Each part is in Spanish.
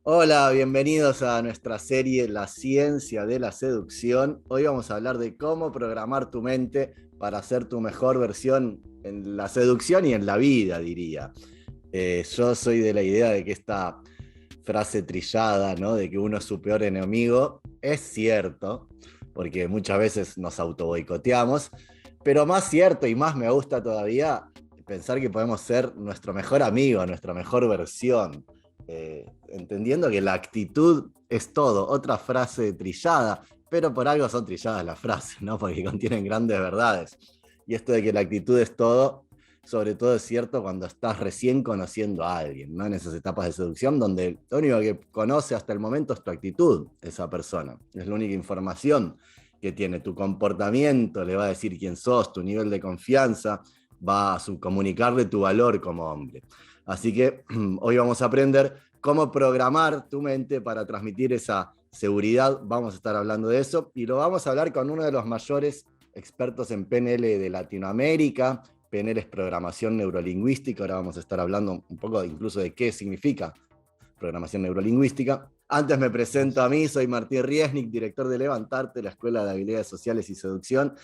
Hola, bienvenidos a nuestra serie La ciencia de la seducción. Hoy vamos a hablar de cómo programar tu mente para ser tu mejor versión en la seducción y en la vida, diría. Yo soy de la idea de que esta frase trillada, ¿no? De que uno es su peor enemigo, es cierto, porque muchas veces nos auto boicoteamos, pero más cierto y más me gusta todavía pensar que podemos ser nuestro mejor amigo, nuestra mejor versión, entendiendo que la actitud es todo. Otra frase trillada, pero por algo son trilladas las frases, ¿no? Porque contienen grandes verdades. Y esto de que la actitud es todo, sobre todo es cierto cuando estás recién conociendo a alguien, ¿no? En esas etapas de seducción donde lo único que conoce hasta el momento es tu actitud, esa persona. Es la única información que tiene. Tu comportamiento le va a decir quién sos, tu nivel de confianza, va a comunicarle tu valor como hombre. Así que hoy vamos a aprender cómo programar tu mente para transmitir esa seguridad. Vamos a estar hablando de eso y lo vamos a hablar con uno de los mayores expertos en PNL de Latinoamérica. PNL es programación neurolingüística. Ahora vamos a estar hablando un poco incluso de qué significa programación neurolingüística. Antes me presento a mí, soy Martín Riesnik, director de Levantarte, la Escuela de Habilidades Sociales y Seducción.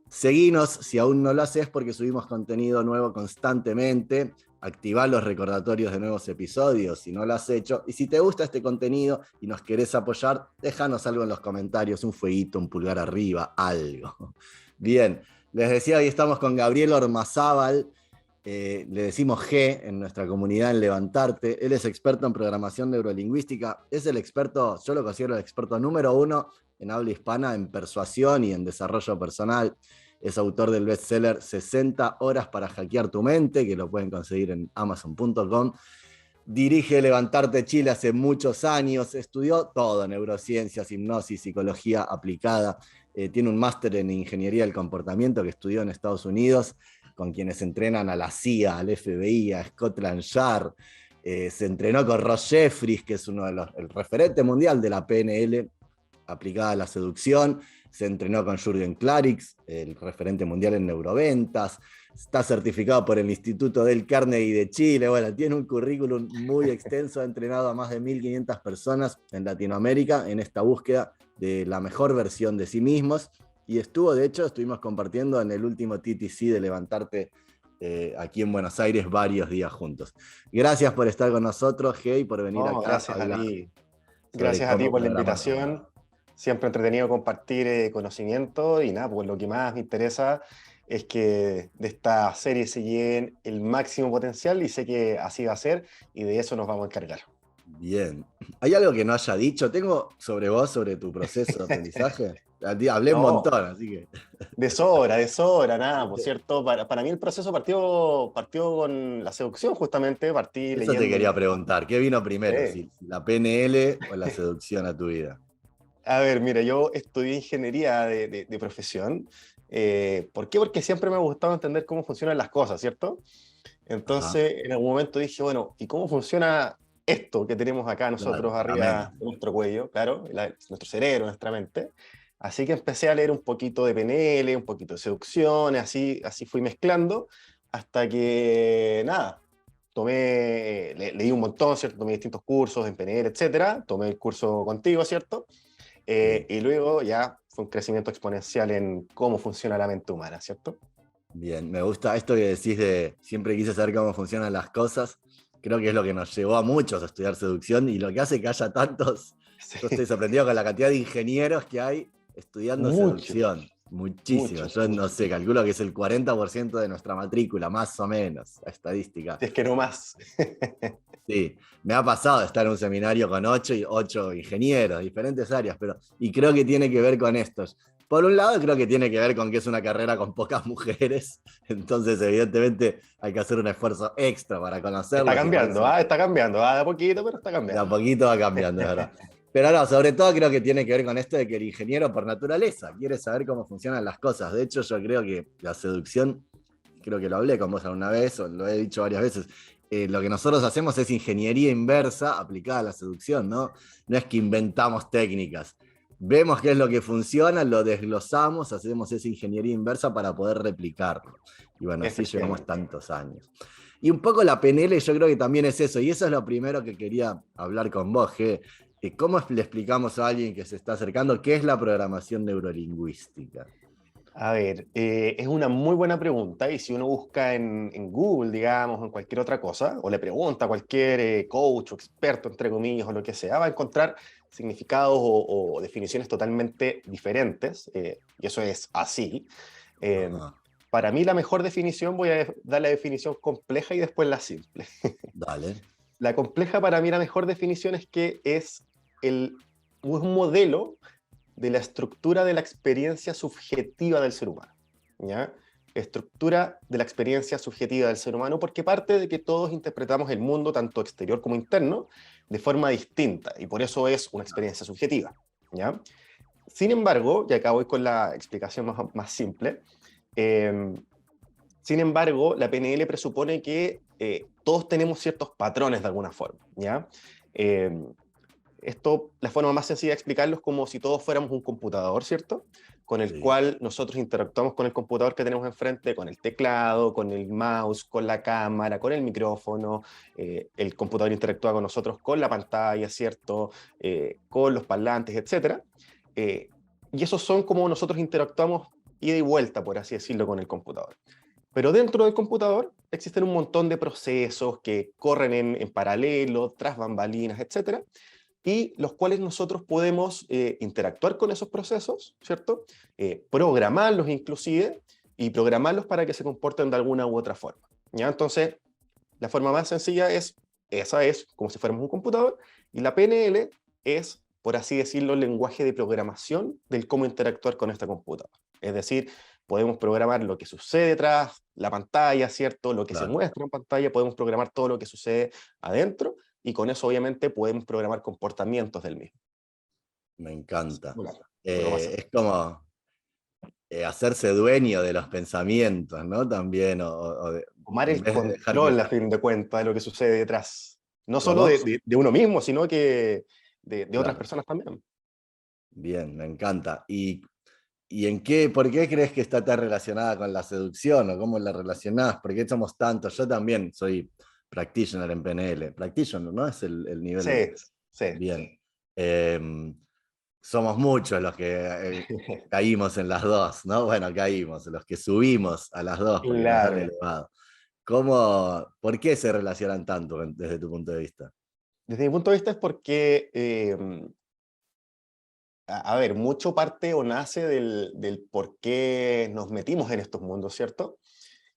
Seguinos si aún no lo haces porque subimos contenido nuevo constantemente. Activá los recordatorios de nuevos episodios si no lo has hecho. Y si te gusta este contenido y nos querés apoyar, déjanos algo en los comentarios, un fueguito, un pulgar arriba, algo. Bien, les decía, hoy estamos con Gabriel Ormazábal. Le decimos G en nuestra comunidad en Levantarte. Él es experto en programación neurolingüística. Es el experto, yo lo considero el experto número uno en habla hispana en persuasión y en desarrollo personal. Es autor del bestseller 60 horas para hackear tu mente, que lo pueden conseguir en amazon.com. Dirige Levantarte Chile hace muchos años, estudió todo, neurociencias, hipnosis, psicología aplicada. Tiene un máster en ingeniería del comportamiento que estudió en Estados Unidos, con quienes entrenan a la CIA, al FBI, a Scotland Yard. Se entrenó con Ross Jeffries, que es uno de el referente mundial de la PNL aplicada a la seducción. Se entrenó con Jürgen Klarix, el referente mundial en neuroventas. Está certificado por el Instituto del Carnegie de Chile. Bueno, tiene un currículum muy extenso. Ha entrenado a más de 1.500 personas en Latinoamérica en esta búsqueda de la mejor versión de sí mismos. Y estuvimos compartiendo en el último TTC de Levantarte aquí en Buenos Aires varios días juntos. Gracias por estar con nosotros, Hey, por venir No, acá a gracias a hablar ti. sobre Gracias a ti cómo por la programar tu mente. invitación. Siempre entretenido compartir conocimiento y nada, pues lo que más me interesa es que de esta serie se lleven el máximo potencial y sé que así va a ser y de eso nos vamos a encargar. Bien. ¿Hay algo que no haya dicho? Tengo sobre vos, sobre tu proceso de aprendizaje. Hablé un No, montón, así que. de sobra, nada, por cierto, para mí el proceso partió con la seducción justamente, partí Eso te leyendo un quería libro. preguntar. ¿Qué vino primero? Sí. ¿Si la PNL o la seducción a tu vida? A ver, mira, yo estudié ingeniería de profesión. ¿Por qué? Porque siempre me ha gustado entender cómo funcionan las cosas, ¿cierto? Ajá. Entonces, en algún momento dije, bueno, ¿y cómo funciona esto que tenemos acá nosotros Claro, la arriba mente. de nuestro cuello? Claro, nuestro cerebro, nuestra mente. Así que empecé a leer un poquito de PNL, un poquito de seducción, así fui mezclando, hasta que, nada, leí un montón, ¿cierto? Tomé distintos cursos en PNL, etcétera. Tomé el curso contigo, ¿cierto? Sí. Y luego ya fue un crecimiento exponencial en cómo funciona la mente humana, ¿cierto? Bien, me gusta esto que decís de siempre quise saber cómo funcionan las cosas. Creo que es lo que nos llevó a muchos a estudiar seducción y lo que hace que haya tantos. Yo estoy Sí, sorprendido con la cantidad de ingenieros que hay estudiando mucho, seducción. Muchísimo. mucho, Yo no mucho. sé, calculo que es el 40% de nuestra matrícula, más o menos, la estadística. Si es que no más. Sí, me ha pasado estar en un seminario con ocho ingenieros de diferentes áreas, y creo que tiene que ver con estos. Por un lado, creo que tiene que ver con que es una carrera con pocas mujeres, entonces evidentemente hay que hacer un esfuerzo extra para Está conocerlos y por cambiando, eso está cambiando, de a poquito, pero está de a cambiando. poquito va cambiando, es verdad. Pero no, sobre todo creo que tiene que ver con esto de que el ingeniero por naturaleza quiere saber cómo funcionan las cosas. De hecho, yo creo que la seducción, creo que lo hablé con vos alguna vez, o lo he dicho varias veces, lo que nosotros hacemos es ingeniería inversa aplicada a la seducción, ¿no? No es que inventamos técnicas. Vemos qué es lo que funciona, lo desglosamos, hacemos esa ingeniería inversa para poder replicarlo. Y bueno, así llevamos Efectivamente. tantos años. Y un poco la PNL yo creo que también es eso, y eso es lo primero que quería hablar con vos, ¿cómo le explicamos a alguien que se está acercando qué es la programación neurolingüística? A ver, es una muy buena pregunta y si uno busca en Google, digamos, o en cualquier otra cosa, o le pregunta a cualquier coach o experto, entre comillas, o lo que sea, va a encontrar significados o definiciones totalmente diferentes, y eso es así. Eh, Ajá, para mí la mejor definición, voy a dar la definición compleja y después la simple. dale. La compleja para mí la mejor definición es que es un modelo de la estructura de la experiencia subjetiva del ser humano. ¿Ya? Estructura de la experiencia subjetiva del ser humano porque parte de que todos interpretamos el mundo, tanto exterior como interno, de forma distinta y por eso es una experiencia subjetiva. ¿Ya? Sin embargo, y acá voy con la explicación más simple, eh, sin embargo, la PNL presupone que todos tenemos ciertos patrones de alguna forma. ¿Ya? Eh, la forma más sencilla de explicarlo es como si todos fuéramos un computador, ¿cierto? Con el Sí, cual nosotros interactuamos con el computador que tenemos enfrente, con el teclado, con el mouse, con la cámara, con el micrófono. El computador interactúa con nosotros con la pantalla, ¿cierto? Con los parlantes, etcétera. Eh, y esos son como nosotros interactuamos ida y vuelta, por así decirlo, con el computador. Pero dentro del computador existen un montón de procesos que corren en paralelo, tras bambalinas, etcétera, y los cuales nosotros podemos interactuar con esos procesos, ¿cierto? Programarlos inclusive, y programarlos para que se comporten de alguna u otra forma. ¿Ya? Entonces, la forma más sencilla esa es como si fuéramos un computador, y la PNL es, por así decirlo, el lenguaje de programación del cómo interactuar con esta computadora. Es decir, podemos programar lo que sucede tras la pantalla, ¿cierto? Lo que se claro, muestra en pantalla, podemos programar todo lo que sucede adentro, y con eso obviamente podemos programar comportamientos del mismo. me encanta. Bueno, lo más Es como hacerse dueño de los pensamientos, ¿no? También, tomar en el vez de dejar que control, a fin de cuentas, de lo que sucede detrás. No solo ¿Cómo? de uno mismo, sino que de otras Claro, personas también. bien, me encanta. ¿Y por qué crees que está tan relacionada con la seducción o cómo la relacionás? ¿Por qué somos tantos? Yo también soy practitioner en PNL. Practitioner, ¿no? Es el nivel Sí, sí. bien. Eh, Somos muchos los que caímos en las dos, ¿no? Bueno, caímos, los que subimos a las dos porque nos han Claro. elevado. ¿Por qué se relacionan tanto desde tu punto de vista? Desde mi punto de vista es porque, a ver, mucho parte o nace del por qué nos metimos en estos mundos, ¿cierto?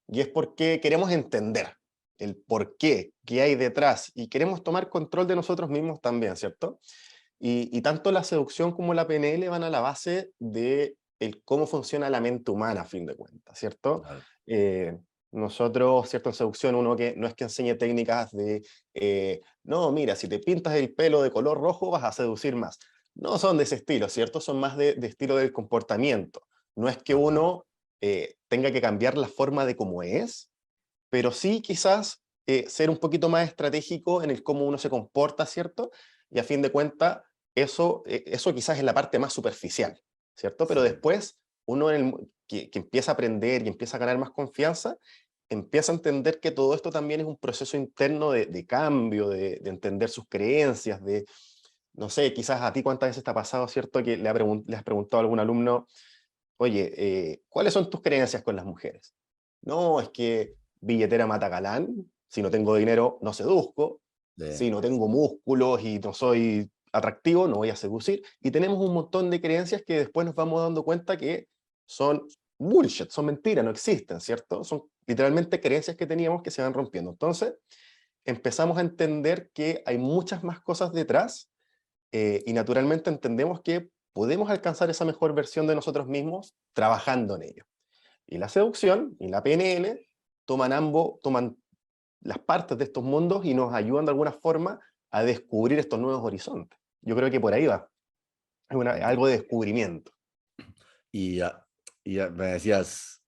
Y es porque queremos entender el por qué hay detrás, y queremos tomar control de nosotros mismos también, ¿cierto? Y tanto la seducción como la PNL van a la base de el cómo funciona la mente humana, a fin de cuentas, ¿cierto? Claro, Eh, Nosotros, ¿cierto? En seducción, uno que no es que enseñe técnicas de, no, mira, si te pintas el pelo de color rojo vas a seducir más. No son de ese estilo, ¿cierto? Son más de estilo del comportamiento. No es que ajá, uno tenga que cambiar la forma de cómo es, pero sí quizás ser un poquito más estratégico en el cómo uno se comporta, ¿cierto? Y a fin de cuentas, eso quizás es la parte más superficial, ¿cierto? Pero sí. después, uno que empieza a aprender y empieza a ganar más confianza, empieza a entender que todo esto también es un proceso interno de cambio, de entender sus creencias, no sé, quizás a ti cuántas veces te ha pasado, ¿cierto? Que le has preguntado a algún alumno, oye, ¿cuáles son tus creencias con las mujeres? No, es que billetera mata galán, si no tengo dinero no seduzco, Sí. si no tengo músculos y no soy atractivo no voy a seducir, y tenemos un montón de creencias que después nos vamos dando cuenta que son bullshit, son mentiras, no existen, ¿cierto? Son literalmente creencias que teníamos que se van rompiendo. Entonces empezamos a entender que hay muchas más cosas detrás, y naturalmente entendemos que podemos alcanzar esa mejor versión de nosotros mismos trabajando en ello. Y la seducción y la PNL toman las partes de estos mundos y nos ayudan de alguna forma a descubrir estos nuevos horizontes. Yo creo que por ahí va, es algo de descubrimiento. Y, me decías,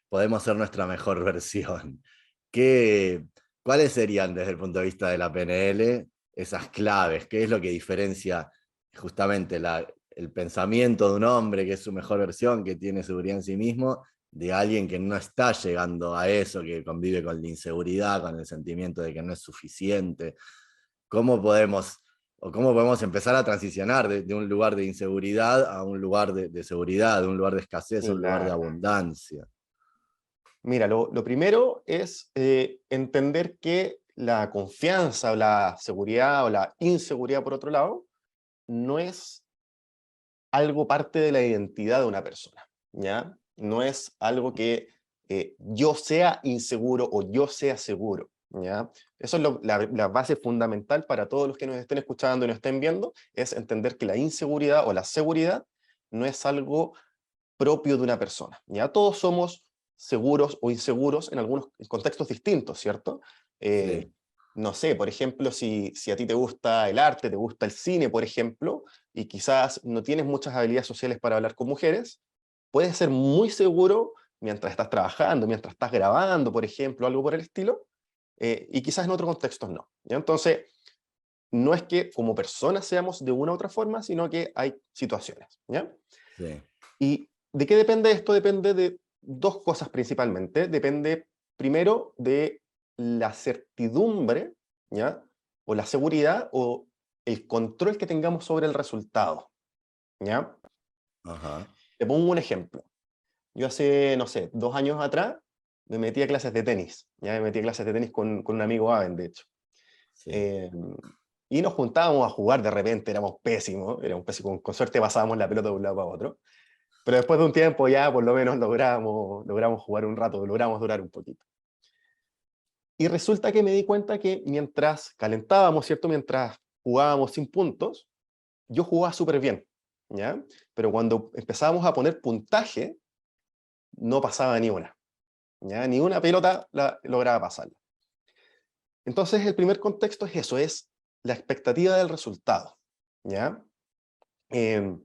podemos ser nuestra mejor versión. ¿Qué, ¿Cuáles serían desde el punto de vista de la PNL esas claves? ¿Qué es lo que diferencia justamente el pensamiento de un hombre que es su mejor versión, que tiene seguridad en sí mismo, de alguien que no está llegando a eso, que convive con la inseguridad, con el sentimiento de que no es suficiente? ¿Cómo podemos, o cómo podemos empezar a transicionar de un lugar de inseguridad a un lugar de seguridad, de un lugar de escasez a un lugar de Claro. abundancia? Mira, lo primero es entender que la confianza o la seguridad o la inseguridad, por otro lado, no es algo parte de la identidad de una persona, ¿ya? No es algo que yo sea inseguro o yo sea seguro, ¿ya? Eso es la base fundamental para todos los que nos estén escuchando y nos estén viendo, es entender que la inseguridad o la seguridad no es algo propio de una persona, ¿ya? Todos somos seguros o inseguros en algunos contextos distintos, ¿cierto? Eh, Sí, no sé, por ejemplo, si a ti te gusta el arte, te gusta el cine, por ejemplo, y quizás no tienes muchas habilidades sociales para hablar con mujeres, puedes ser muy seguro mientras estás trabajando, mientras estás grabando, por ejemplo, algo por el estilo, y quizás en otros contextos no, ¿ya? Entonces, no es que como personas seamos de una u otra forma, sino que hay situaciones, ¿ya? sí. ¿Y de qué depende esto? Depende de dos cosas principalmente. Depende primero de la certidumbre, ¿ya? O la seguridad o el control que tengamos sobre el resultado, ¿ya? Ajá. Te pongo un ejemplo. Yo hace, no sé, 2 años atrás me metí a clases de tenis, ¿ya? Me metí a clases de tenis con un amigo Aven, de hecho. Sí. Eh, y nos juntábamos a jugar de repente, éramos pésimos, con suerte pasábamos la pelota de un lado para otro. Pero después de un tiempo ya por lo menos logramos jugar un rato, logramos durar un poquito. Y resulta que me di cuenta que mientras calentábamos, ¿cierto? Mientras jugábamos sin puntos, yo jugaba súper bien, ¿ya? Pero cuando empezábamos a poner puntaje, no pasaba ni una, ¿ya? Ni una pelota lograba pasarla. Entonces el primer contexto es eso, es la expectativa del resultado, ¿ya? Eh,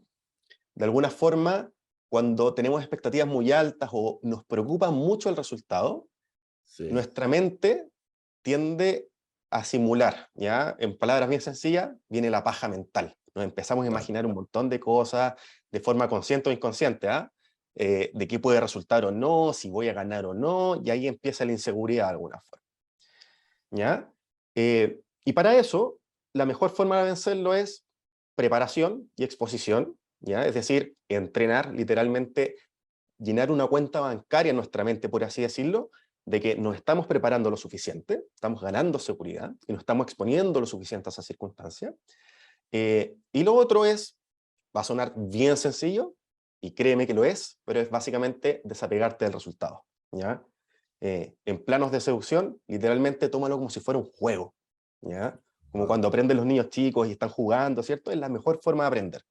de alguna forma, cuando tenemos expectativas muy altas o nos preocupa mucho el resultado, Sí. nuestra mente tiende a simular, ¿ya? En palabras bien sencillas, viene la paja mental. Nos empezamos a Claro. imaginar un montón de cosas de forma consciente o inconsciente, ¿ah? De qué puede resultar o no, si voy a ganar o no, y ahí empieza la inseguridad de alguna forma, ¿ya? Y para eso, la mejor forma de vencerlo es preparación y exposición, ¿ya? Es decir, entrenar, literalmente llenar una cuenta bancaria en nuestra mente, por así decirlo, de que nos estamos preparando lo suficiente, estamos ganando seguridad y nos estamos exponiendo lo suficiente a esa circunstancia. Y lo otro es, va a sonar bien sencillo, y créeme que lo es, pero es básicamente desapegarte del resultado, ¿ya? En planos de seducción, literalmente tómalo como si fuera un juego, ¿ya? Como Ah, cuando aprenden los niños chicos y están jugando, ¿cierto? Es la mejor forma de aprender.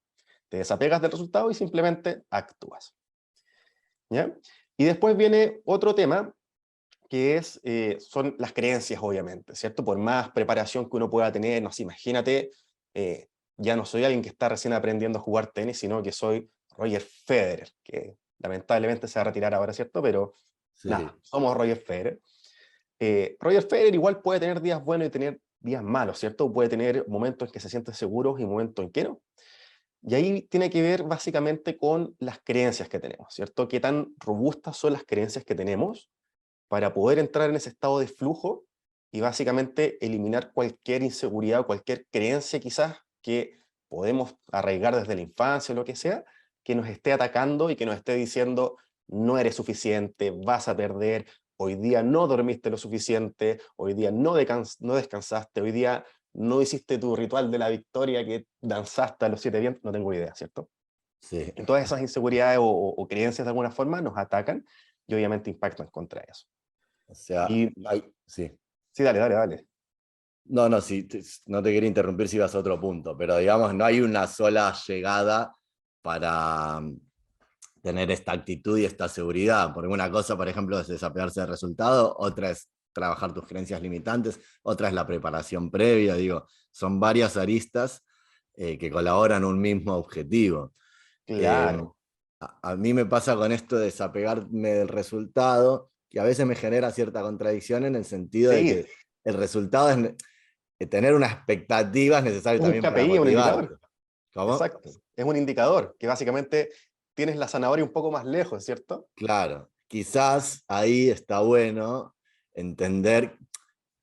Te desapegas del resultado y simplemente actúas, ¿ya? Y después viene otro tema que son las creencias, obviamente, ¿cierto? Por más preparación que uno pueda tener, no sé, imagínate, eh, ya no soy alguien que está recién aprendiendo a jugar tenis, sino que soy Roger Federer, que lamentablemente se va a retirar ahora, ¿cierto? Pero sí. nada, somos Roger Federer. Roger Federer igual puede tener días buenos y tener días malos, ¿cierto? Puede tener momentos en que se siente seguro y momentos en que no. Y ahí tiene que ver básicamente con las creencias que tenemos, ¿cierto? Qué tan robustas son las creencias que tenemos para poder entrar en ese estado de flujo y básicamente eliminar cualquier inseguridad o cualquier creencia quizás que podemos arraigar desde la infancia o lo que sea, que nos esté atacando y que nos esté diciendo no eres suficiente, vas a perder, hoy día no dormiste lo suficiente, hoy día no descansaste, hoy día no hiciste tu ritual de la victoria que danzaste a los 7 vientos, no tengo idea, ¿cierto? Sí. Y todas esas inseguridades o creencias de alguna forma nos atacan y obviamente impactan contra eso. O sea, Y sí. sí, dale, dale, dale. No, no, sí, no te quería interrumpir si ibas a otro punto, pero digamos, no hay una sola llegada para tener esta actitud y esta seguridad. Porque una cosa, por ejemplo, es desapegarse del resultado, otra es trabajar tus creencias limitantes, otra es la preparación previa, digo, son varias aristas que colaboran en un mismo objetivo. Eh, Claro. a mí me pasa con esto de desapegarme del resultado, que a veces me genera cierta contradicción en el sentido de Sí, que el resultado es tener una expectativa es necesario es un también para KPI, un indicador. motivarte. ¿Cómo? Exacto. Es un indicador que básicamente tienes la zanahoria un poco más lejos, ¿cierto? Claro. quizás ahí está bueno entender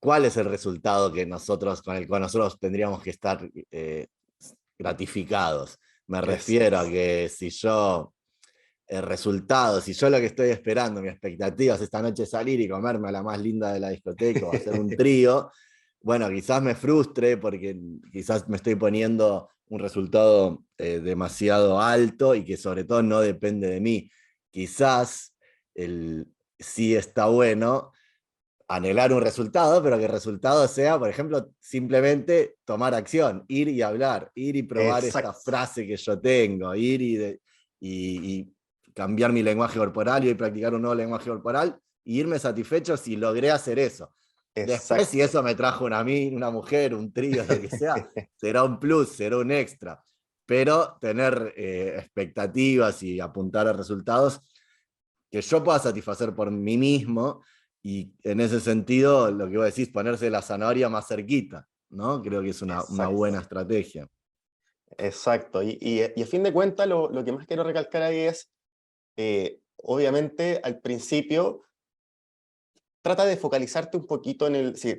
cuál es el resultado que nosotros, con el cual nosotros tendríamos que estar gratificados. Me refiero a Exacto. que si yo, el resultado, si yo lo que estoy esperando, mi expectativa es esta noche salir y comerme a la más linda de la discoteca o hacer un trío, bueno, quizás me frustre porque quizás me estoy poniendo un resultado demasiado alto y que sobre todo no depende de mí. Quizás el, sí está bueno anhelar un resultado, pero que el resultado sea, por ejemplo, simplemente tomar acción, ir y hablar, ir y probar esta Exacto. frase que yo tengo, y cambiar mi lenguaje corporal y practicar un nuevo lenguaje corporal y irme satisfecho si logré hacer eso. Después, si Exacto. eso me trajo una mujer, un trío, lo que sea, será un plus, será un extra. Pero tener expectativas y apuntar a resultados que yo pueda satisfacer por mí mismo, y en ese sentido, lo que vos decís, ponerse la zanahoria más cerquita, ¿no? Creo que es una buena Exacto. estrategia. Exacto. Y a fin de cuentas, lo que más quiero recalcar ahí es, obviamente, al principio, trata de focalizarte un poquito en el, si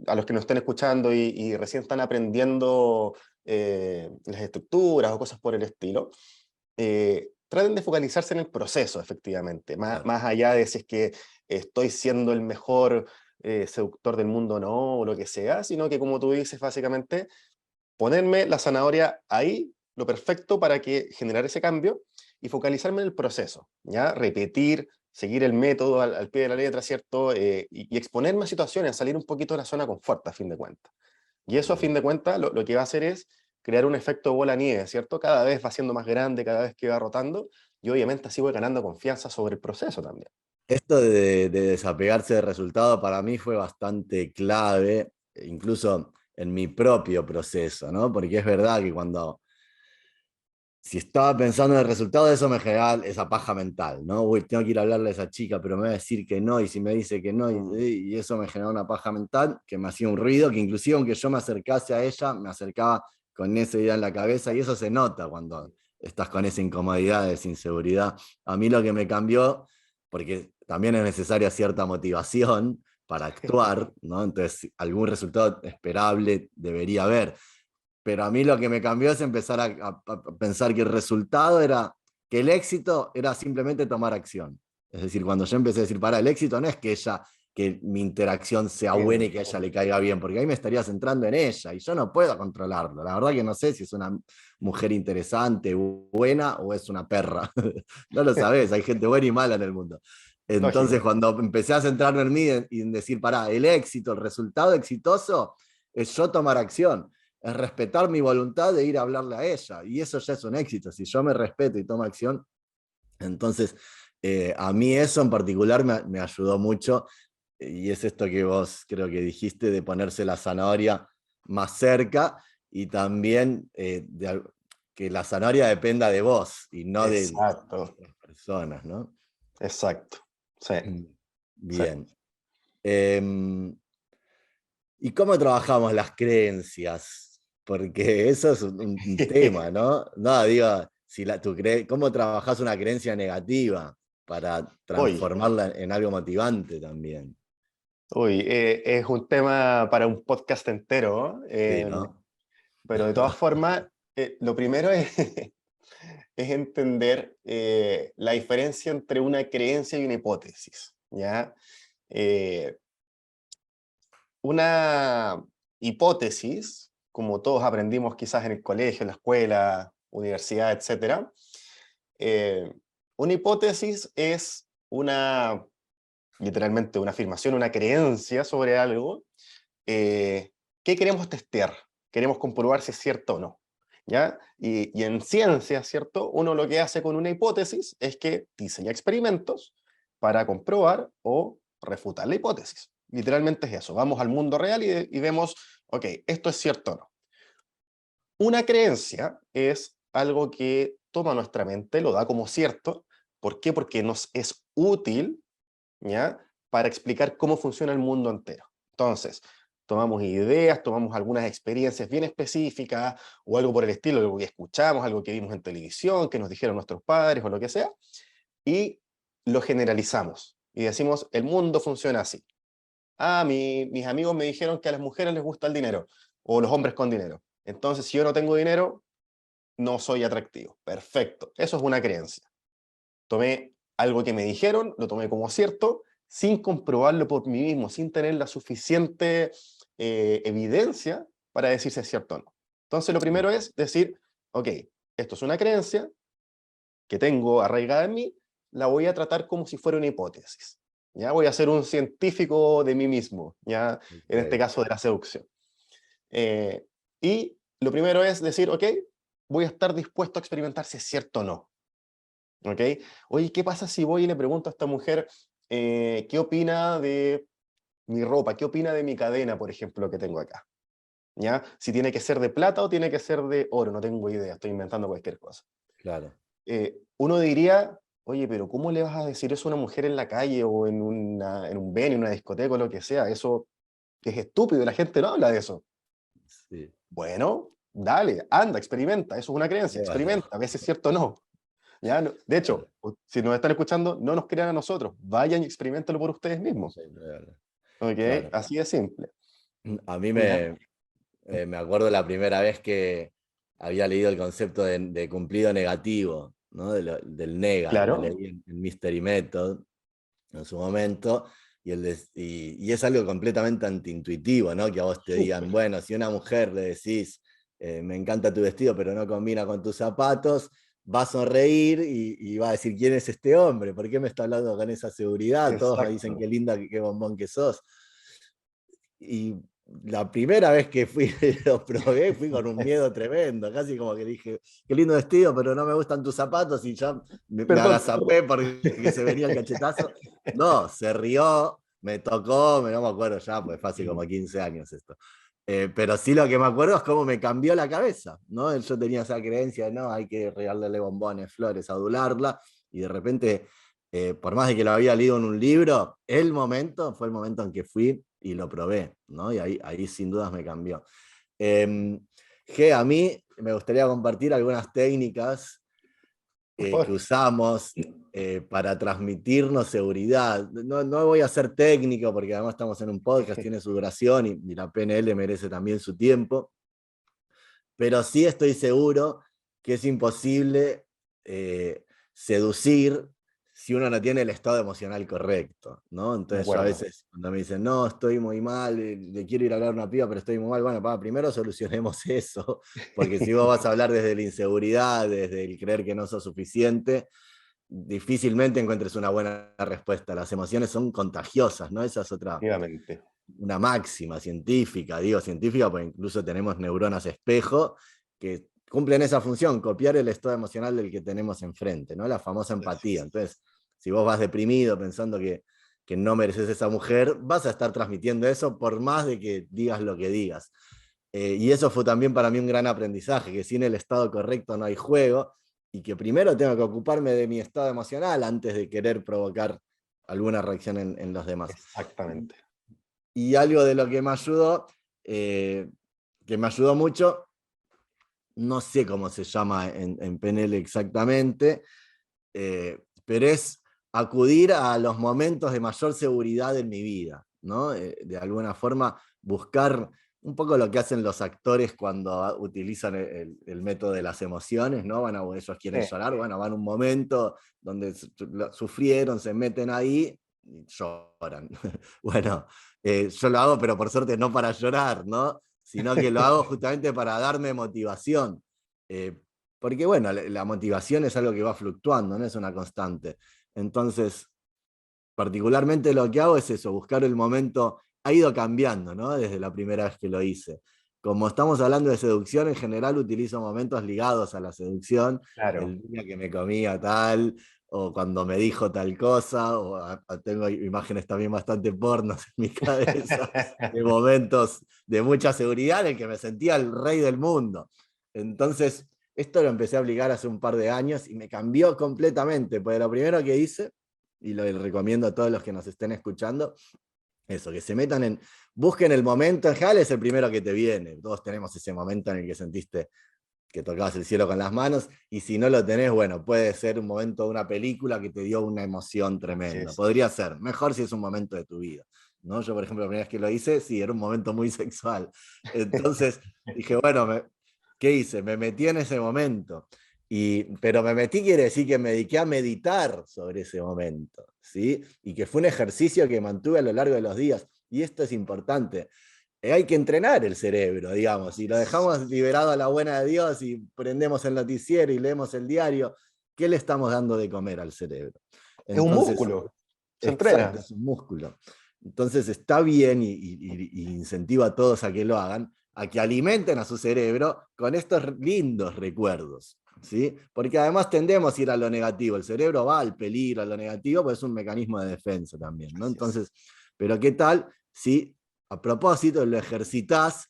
a los que nos estén escuchando y recién están aprendiendo las estructuras o cosas por el estilo, traten de focalizarse en el proceso, efectivamente, Claro. más allá de si es que estoy siendo el mejor seductor del mundo o no, o lo que sea, sino que como tú dices, básicamente, ponerme la zanahoria ahí, lo perfecto para que generar ese cambio y focalizarme en el proceso, ¿ya? Repetir, seguir el método al pie de la letra, ¿cierto? Y exponerme a situaciones, salir un poquito de la zona de confort, a fin de cuentas. Y eso, a fin Bien. de cuentas, lo que va a hacer es crear un efecto bola-nieve, ¿cierto? Cada vez va siendo más grande, cada vez que va rotando, y obviamente así voy ganando confianza sobre el proceso también. Esto de desapegarse del resultado para mí fue bastante clave, incluso en mi propio proceso, ¿no? Porque es verdad que cuando si estaba pensando en el resultado de eso me generaba esa paja mental, ¿no? Uy, tengo que ir a hablarle a esa chica, pero me va a decir que no, y si me dice que no, Mm, y eso me generaba una paja mental que me hacía un ruido, que inclusive aunque yo me acercase a ella, me acercaba con esa idea en la cabeza, y eso se nota cuando estás con esa incomodidad, esa inseguridad. A mí lo que me cambió, porque también es necesaria cierta motivación para actuar, ¿no? Entonces, algún resultado esperable debería haber, pero a mí lo que me cambió es empezar a pensar que el resultado era, que el éxito era simplemente tomar acción. Es decir, cuando yo empecé a decir, para, el éxito no es que ella, que mi interacción sea buena y que a ella le caiga bien, porque ahí me estaría centrando en ella y yo no puedo controlarlo. La verdad que no sé si es una mujer interesante, buena o es una perra. No lo sabes, hay gente buena y mala en el mundo. Entonces, lógico. cuando empecé a centrarme en mí y en decir, para, el éxito, el resultado exitoso es yo tomar acción, es respetar mi voluntad de ir a hablarle a ella. Y eso ya es un éxito. Si yo me respeto y tomo acción, entonces a mí eso en particular me ayudó mucho. Y es esto que vos creo que dijiste de ponerse la zanahoria más cerca, y también que la zanahoria dependa de vos y no de Exacto, otras personas, ¿no? exacto. Sí, sí. Bien. Eh, ¿Y cómo trabajamos las creencias? Porque eso es un tema, ¿no? No, digo, si ¿cómo trabajás una creencia negativa para Uy, transformarla en algo motivante también? uy, es un tema para un podcast entero, ¿no? Sí, ¿no? Pero de todas formas, lo primero es, es entender la diferencia entre una creencia y una hipótesis, ¿ya? Eh, una hipótesis, como todos aprendimos quizás en el colegio, en la escuela, universidad, etcétera, eh, una hipótesis es literalmente una afirmación, una creencia sobre algo que queremos testear, queremos comprobar si es cierto o no. ¿Ya? Y en ciencia, ¿cierto? Uno lo que hace con una hipótesis es que diseña experimentos para comprobar o refutar la hipótesis. Literalmente es eso. Vamos al mundo real y vemos, ok, esto es cierto o no. Una creencia es algo que toma nuestra mente, lo da como cierto. ¿Por qué? Porque nos es útil, ¿ya? Para explicar cómo funciona el mundo entero. Entonces, tomamos ideas, tomamos algunas experiencias bien específicas o algo por el estilo, algo que escuchamos, algo que vimos en televisión, que nos dijeron nuestros padres o lo que sea, y lo generalizamos y decimos, el mundo funciona así. Ah, mis amigos me dijeron que a las mujeres les gusta el dinero, o los hombres con dinero. Entonces, si yo no tengo dinero, no soy atractivo. Perfecto, eso es una creencia. Tomé algo que me dijeron, lo tomé como cierto, sin comprobarlo por mí mismo, sin tener la suficiente evidencia para decir si es cierto o no. Entonces, lo primero es decir, ok, esto es una creencia que tengo arraigada en mí, la voy a tratar como si fuera una hipótesis. ¿Ya? Voy a ser un científico de mí mismo, ¿ya? En este Ok, caso de la seducción. Eh, y lo primero es decir, ok, voy a estar dispuesto a experimentar si es cierto o no. ¿Ok? Oye, ¿qué pasa si voy y le pregunto a esta mujer qué opina de mi ropa, qué opina de mi cadena, por ejemplo, que tengo acá? ¿Ya? Si tiene que ser de plata o tiene que ser de oro, no tengo idea, estoy inventando cualquier cosa. claro. Uno diría, oye, pero ¿cómo le vas a decir eso a una mujer en la calle o en un venue, en una discoteca o lo que sea? Eso es estúpido, la gente no habla de eso. Sí. Bueno, dale, anda, experimenta, eso es una creencia, Pruébalo. experimenta, a veces es cierto o no. ¿Ya? De Claro, hecho, si nos están escuchando, no nos crean a nosotros, vayan y experimentenlo por ustedes mismos. sí, pruébalo. ¿Ok? Claro. Así de simple. A mí ¿Ya? me acuerdo la primera vez que había leído el concepto de cumplido negativo, ¿no? Del nega, lo Claro. leí en Mystery Method en su momento, y es algo completamente antiintuitivo, ¿no? Que a vos te digan, Súper. bueno, si a una mujer le decís, me encanta tu vestido, pero no combina con tus zapatos, va a sonreír y va a decir, ¿quién es este hombre? ¿Por qué me está hablando con esa seguridad? Todos me dicen, Exacto. qué linda, qué bombón que sos. Y la primera vez que fui, lo probé, fui con un miedo tremendo, casi como que dije, qué lindo vestido, pero no me gustan tus zapatos, y ya me Perdón. agazapé porque se venía el cachetazo. No, se rió, me tocó, no me acuerdo ya, pues fue hace como 15 años esto. Pero sí lo que me acuerdo es cómo me cambió la cabeza, ¿no? Yo tenía esa creencia de, no, hay que regalarle bombones, flores, adularla, y de repente, por más de que lo había leído en un libro, el momento fue el momento en que fui y lo probé, ¿no? Y ahí sin dudas me cambió. A mí me gustaría compartir algunas técnicas Por que favor. usamos para transmitirnos seguridad. No, no voy a ser técnico porque además estamos en un podcast, tiene su duración y la PNL merece también su tiempo, pero sí estoy seguro que es imposible seducir si uno no tiene el estado emocional correcto, ¿no? De Entonces yo a acuerdo. veces cuando me dicen, no, estoy muy mal, le quiero ir a hablar a una piba, pero estoy muy mal, bueno, primero solucionemos eso, porque si vos vas a hablar desde la inseguridad, desde el creer que no sos suficiente, difícilmente encuentres una buena respuesta. Las emociones son contagiosas, ¿no? Esa es otra, Efectivamente. una máxima científica, digo científica, porque incluso tenemos neuronas espejo que cumplen esa función, copiar el estado emocional del que tenemos enfrente, ¿no? La famosa empatía. Entonces, si vos vas deprimido pensando que no mereces esa mujer, vas a estar transmitiendo eso por más de que digas lo que digas. Y eso fue también para mí un gran aprendizaje, que sin el estado correcto no hay juego, y que primero tengo que ocuparme de mi estado emocional antes de querer provocar alguna reacción en los demás. Exactamente. Y algo de lo que me ayudó mucho, no sé cómo se llama en PNL exactamente, pero es acudir a los momentos de mayor seguridad en mi vida, ¿no? De alguna forma buscar un poco lo que hacen los actores cuando utilizan el método de las emociones, ¿no? Ellos quieren Sí. llorar, bueno, van a un momento donde sufrieron, se meten ahí y lloran. Bueno, yo lo hago, pero por suerte no para llorar, ¿no? Sino que lo hago justamente para darme motivación. Eh, Porque bueno, la motivación es algo que va fluctuando, no es una constante. Entonces, particularmente lo que hago es eso, buscar el momento, ha ido cambiando, ¿no? Desde la primera vez que lo hice. Como estamos hablando de seducción, en general utilizo momentos ligados a la seducción, Claro. el día que me comía tal, o cuando me dijo tal cosa, o tengo imágenes también bastante pornos en mi cabeza, de momentos de mucha seguridad en el que me sentía el rey del mundo. Entonces, esto lo empecé a aplicar hace un par de años y me cambió completamente, porque lo primero que hice, y lo recomiendo a todos los que nos estén escuchando, eso, que se metan busquen el momento, en general es el primero que te viene, todos tenemos ese momento en el que sentiste que tocabas el cielo con las manos, y si no lo tenés, bueno, puede ser un momento de una película que te dio una emoción Así tremenda. es. Podría ser, mejor si es un momento de tu vida. ¿No? Yo, por ejemplo, la primera vez que lo hice, sí, era un momento muy sexual. Entonces dije, bueno, ¿qué hice? Me metí en ese momento. Pero me metí quiere decir que me dediqué a meditar sobre ese momento, ¿sí? Y que fue un ejercicio que mantuve a lo largo de los días. Y esto es importante. Hay que entrenar el cerebro, digamos. Si lo dejamos liberado a la buena de Dios y prendemos el noticiero y leemos el diario, ¿qué le estamos dando de comer al cerebro? Es un Entonces, músculo, se exacto, entrena. es un músculo. Entonces está bien y incentiva a todos a que lo hagan, a que alimenten a su cerebro con estos lindos recuerdos, ¿sí? Porque además tendemos a ir a lo negativo, el cerebro va al peligro, a lo negativo, pues es un mecanismo de defensa también, ¿no? Así es. Entonces, pero ¿qué tal si a propósito lo ejercitas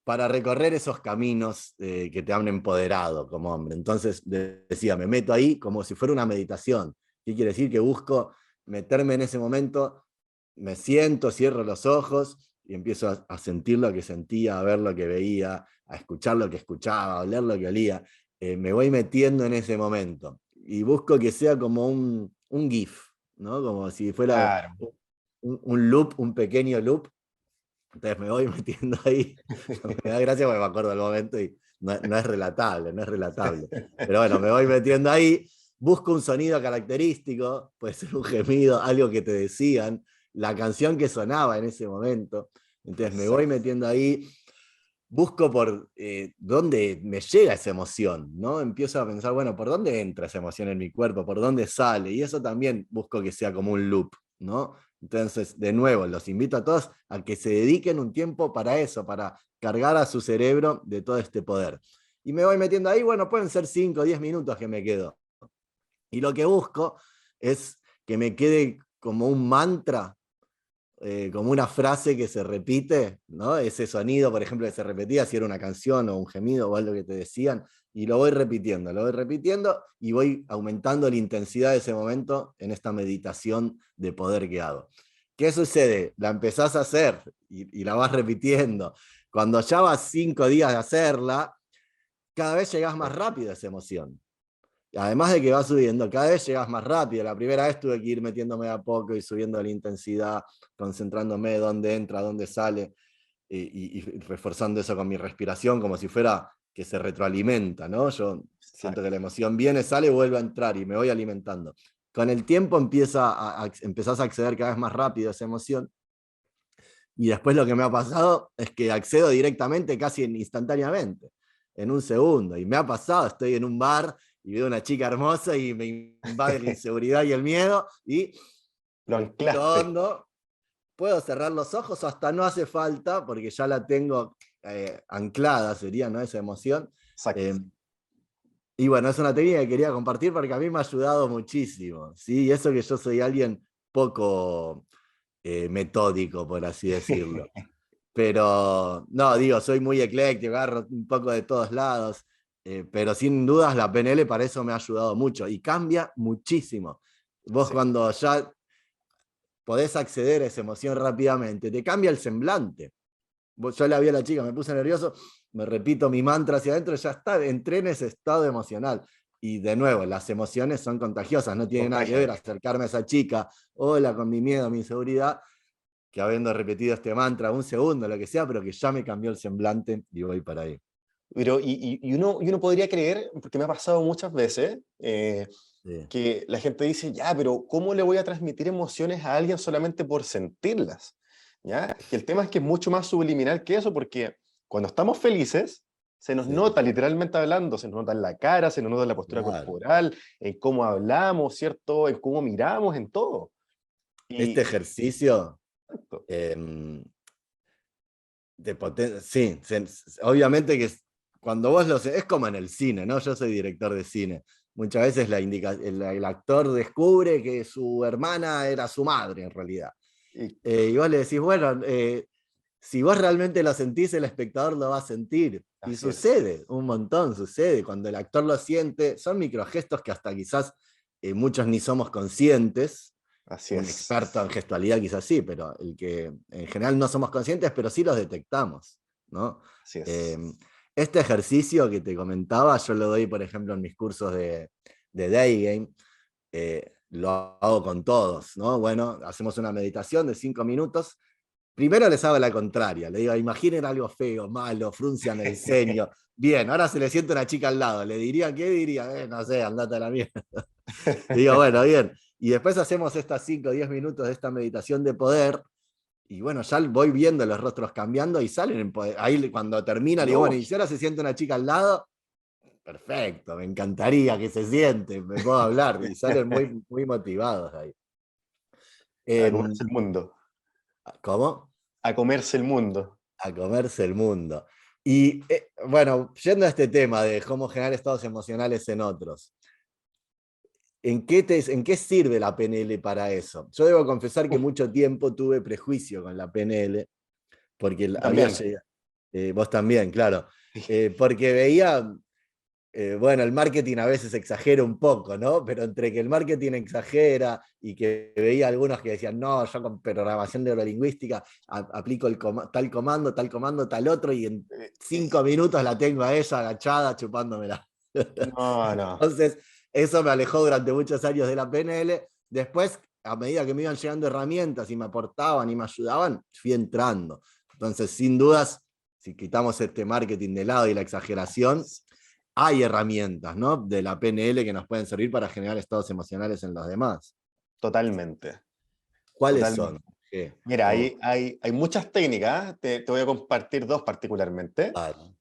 para recorrer esos caminos que te han empoderado como hombre? Entonces, decía, me meto ahí como si fuera una meditación. ¿Qué quiere decir? Que busco meterme en ese momento, me siento, cierro los ojos y empiezo a sentir lo que sentía, a ver lo que veía, a escuchar lo que escuchaba, a oler lo que olía. Me voy metiendo en ese momento y busco que sea como un GIF, ¿no? Como si fuera Claro. un loop, un pequeño loop. Entonces me voy metiendo ahí. Me da gracia porque me acuerdo del momento y no es relatable, no es relatable. Pero bueno, me voy metiendo ahí, busco un sonido característico, puede ser un gemido, algo que te decían, la canción que sonaba en ese momento. Entonces me voy Exacto. metiendo ahí, busco por dónde me llega esa emoción, ¿no? Empiezo a pensar, bueno, ¿por dónde entra esa emoción en mi cuerpo? ¿Por dónde sale? Y eso también busco que sea como un loop, ¿no? Entonces, de nuevo, los invito a todos a que se dediquen un tiempo para eso, para cargar a su cerebro de todo este poder. Y me voy metiendo ahí, bueno, pueden ser 5 o 10 minutos que me quedo. Y lo que busco es que me quede como un mantra, como una frase que se repite, ¿no? Ese sonido, por ejemplo, que se repetía, si era una canción o un gemido o algo que te decían, y lo voy repitiendo y voy aumentando la intensidad de ese momento en esta meditación de poder que hago. ¿Qué sucede? La empezás a hacer y la vas repitiendo. Cuando ya vas 5 días de hacerla, cada vez llegás más rápido a esa emoción. Además de que va subiendo, cada vez llegas más rápido. La primera vez tuve que ir metiéndome a poco y subiendo la intensidad, concentrándome dónde entra, dónde sale, y reforzando eso con mi respiración, como si fuera que se retroalimenta, ¿no? Yo siento que Exacto. la emoción viene, sale, vuelve a entrar y me voy alimentando. Con el tiempo empezás a acceder cada vez más rápido a esa emoción. Y después lo que me ha pasado es que accedo directamente, casi instantáneamente, en un segundo. Y me ha pasado, estoy en un bar y veo una chica hermosa y me invade la inseguridad y el miedo y Lo respiro anclaste. hondo, puedo cerrar los ojos, hasta no hace falta porque ya la tengo anclada, sería, ¿no? Esa emoción. Exacto. Eh, y bueno, es una técnica que quería compartir porque a mí me ha ayudado muchísimo, ¿sí? Y eso que yo soy alguien poco metódico, por así decirlo. Pero no, digo, soy muy ecléctico, agarro un poco de todos lados, pero sin dudas la PNL para eso me ha ayudado mucho y cambia muchísimo. Vos Sí. cuando ya podés acceder a esa emoción rápidamente, te cambia el semblante. Yo la vi a la chica, me puse nervioso, me repito mi mantra hacia adentro, ya está, entré en ese estado emocional. Y de nuevo, las emociones son contagiosas, no tiene nada que ver Contagian. acercarme a esa chica, hola, con mi miedo, mi inseguridad, que habiendo repetido este mantra un segundo, lo que sea, pero que ya me cambió el semblante y voy para ahí. Pero, y uno podría creer, porque me ha pasado muchas veces, Sí, que la gente dice, ya, pero ¿cómo le voy a transmitir emociones a alguien solamente por sentirlas? ¿Ya? Que el tema es que es mucho más subliminal que eso, porque cuando estamos felices, se nos sí, nota literalmente hablando, se nos nota en la cara, se nos nota en la postura claro. corporal, en cómo hablamos, ¿cierto? En cómo miramos, en todo. Este Y ejercicio exacto, eh, sí, obviamente que cuando vos es como en el cine, ¿no? Yo soy director de cine. Muchas veces el actor descubre que su hermana era su madre en realidad. y Y vos le decís, bueno, si vos realmente lo sentís, el espectador lo va a sentir. Y así es, sucede, un montón sucede. Cuando el actor lo siente, son microgestos que hasta quizás muchos ni somos conscientes. así Un es, experto en gestualidad quizás sí, pero el que en general no somos conscientes, pero sí los detectamos, ¿no? así Eh, es. Este ejercicio que te comentaba, yo lo doy, por ejemplo, en mis cursos de Day Game. Lo hago con todos, ¿no? Bueno, hacemos una meditación de 5 minutos. Primero les hago la contraria, le digo, imaginen algo feo, malo, fruncian el ceño. Bien, ahora se le siente una chica al lado, ¿le diría qué? Diría, no sé, andate a la mierda. Y digo, bueno, bien. Y después hacemos estas 5 o 10 minutos de esta meditación de poder, y bueno, ya voy viendo los rostros cambiando y salen en poder. Ahí cuando termina, digo, bueno, y si Lógico. ahora se siente una chica al lado, perfecto, me encantaría que se siente, me puedo hablar, y salen muy, muy motivados ahí. A Eh, comerse el mundo. ¿Cómo? A comerse el mundo. A comerse el mundo. Y bueno, yendo a este tema de cómo generar estados emocionales en otros, ¿en qué sirve la PNL para eso? Yo debo confesar que Uf, mucho tiempo tuve prejuicio con la PNL, porque había también. llegado, vos también, claro, porque veía, bueno, el marketing a veces exagera un poco, ¿no? Pero entre que el marketing exagera y que veía algunos que decían, no, yo con programación neurolingüística aplico tal comando, tal otro, y en Eh, eh, 5 minutos la tengo a ella agachada chupándomela. No, no. Entonces, eso me alejó durante muchos años de la PNL. Después, a medida que me iban llegando herramientas y me aportaban y me ayudaban, fui entrando. Entonces, sin dudas, si quitamos este marketing de lado y la exageración, hay herramientas, ¿no? De la PNL que nos pueden servir para generar estados emocionales en los demás. Totalmente. ¿Cuáles Totalmente. son? ¿Qué? Mira, O, hay muchas técnicas, te voy a compartir dos particularmente. vale.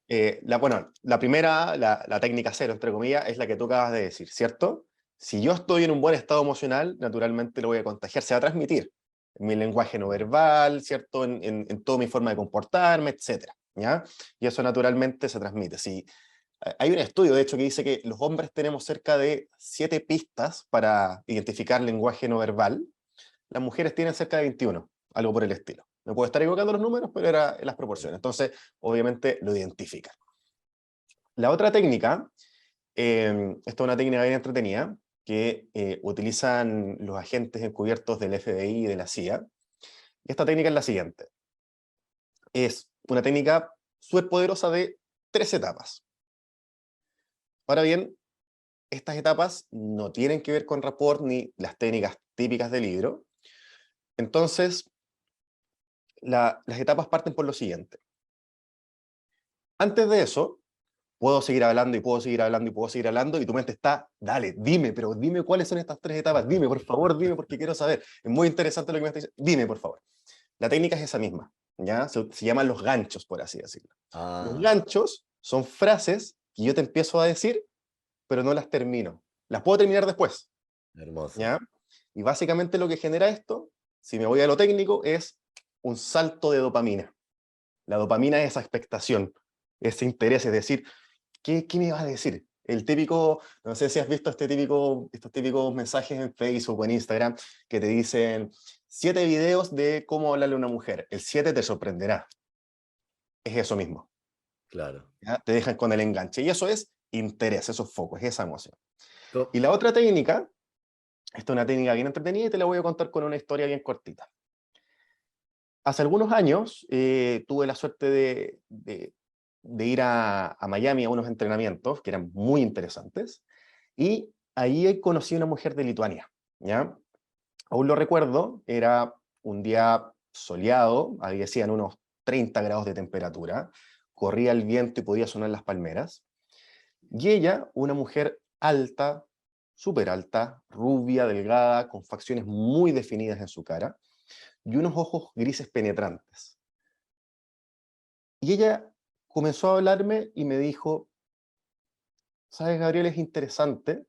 Bueno, la primera, la técnica cero, entre comillas, es la que tú acabas de decir, ¿cierto? Si yo estoy en un buen estado emocional, naturalmente lo voy a contagiar, se va a transmitir en mi lenguaje no verbal, ¿cierto? En toda mi forma de comportarme, etcétera, ¿ya? Y eso naturalmente se transmite. Si, hay un estudio, de hecho, que dice que los hombres tenemos cerca de 7 pistas para identificar lenguaje no verbal, las mujeres tienen cerca de 21, algo por el estilo. Me puedo estar equivocando los números, pero era en las proporciones. Entonces, obviamente, lo identifican. La otra técnica, esta es una técnica bien entretenida, que utilizan los agentes encubiertos del FBI y de la CIA. Y esta técnica es la siguiente. Es una técnica súper poderosa de 3 etapas. Ahora bien, estas etapas no tienen que ver con rapport ni las técnicas típicas del libro. Entonces, las etapas parten por lo siguiente. Antes de eso, puedo seguir hablando y puedo seguir hablando y puedo seguir hablando y tu mente está, dale, dime, pero dime cuáles son estas 3 etapas, dime, por favor, dime porque quiero saber. Es muy interesante lo que me estás diciendo. Dime, por favor. La técnica es esa misma, ¿ya? Se llaman los ganchos, por así decirlo. Los Ah, ganchos son frases que yo te empiezo a decir, pero no las termino. Las puedo terminar después, hermoso. ¿ya? Y básicamente lo que genera esto, si me voy a lo técnico, es un salto de dopamina. La dopamina es esa expectación, ese interés, es decir, ¿qué me vas a decir? El típico, no sé si has visto estos típicos mensajes en Facebook o en Instagram que te dicen 7 videos de cómo hablarle a una mujer. El 7 te sorprenderá. Es eso mismo. Claro. ¿Ya? Te dejan con el enganche. Y eso es interés, eso es foco, es esa emoción. Co- Y la otra técnica, esta es una técnica bien entretenida y te la voy a contar con una historia bien cortita. Hace algunos años tuve la suerte de ir a Miami a unos entrenamientos que eran muy interesantes y ahí conocí a una mujer de Lituania, ¿ya? Aún lo recuerdo, era un día soleado, había hacían unos 30 grados de temperatura, corría el viento y podía sonar las palmeras, y ella, una mujer alta, súper alta, rubia, delgada, con facciones muy definidas en su cara, y unos ojos grises penetrantes. Y ella comenzó a hablarme y me dijo, ¿sabes, Gabriel? Es interesante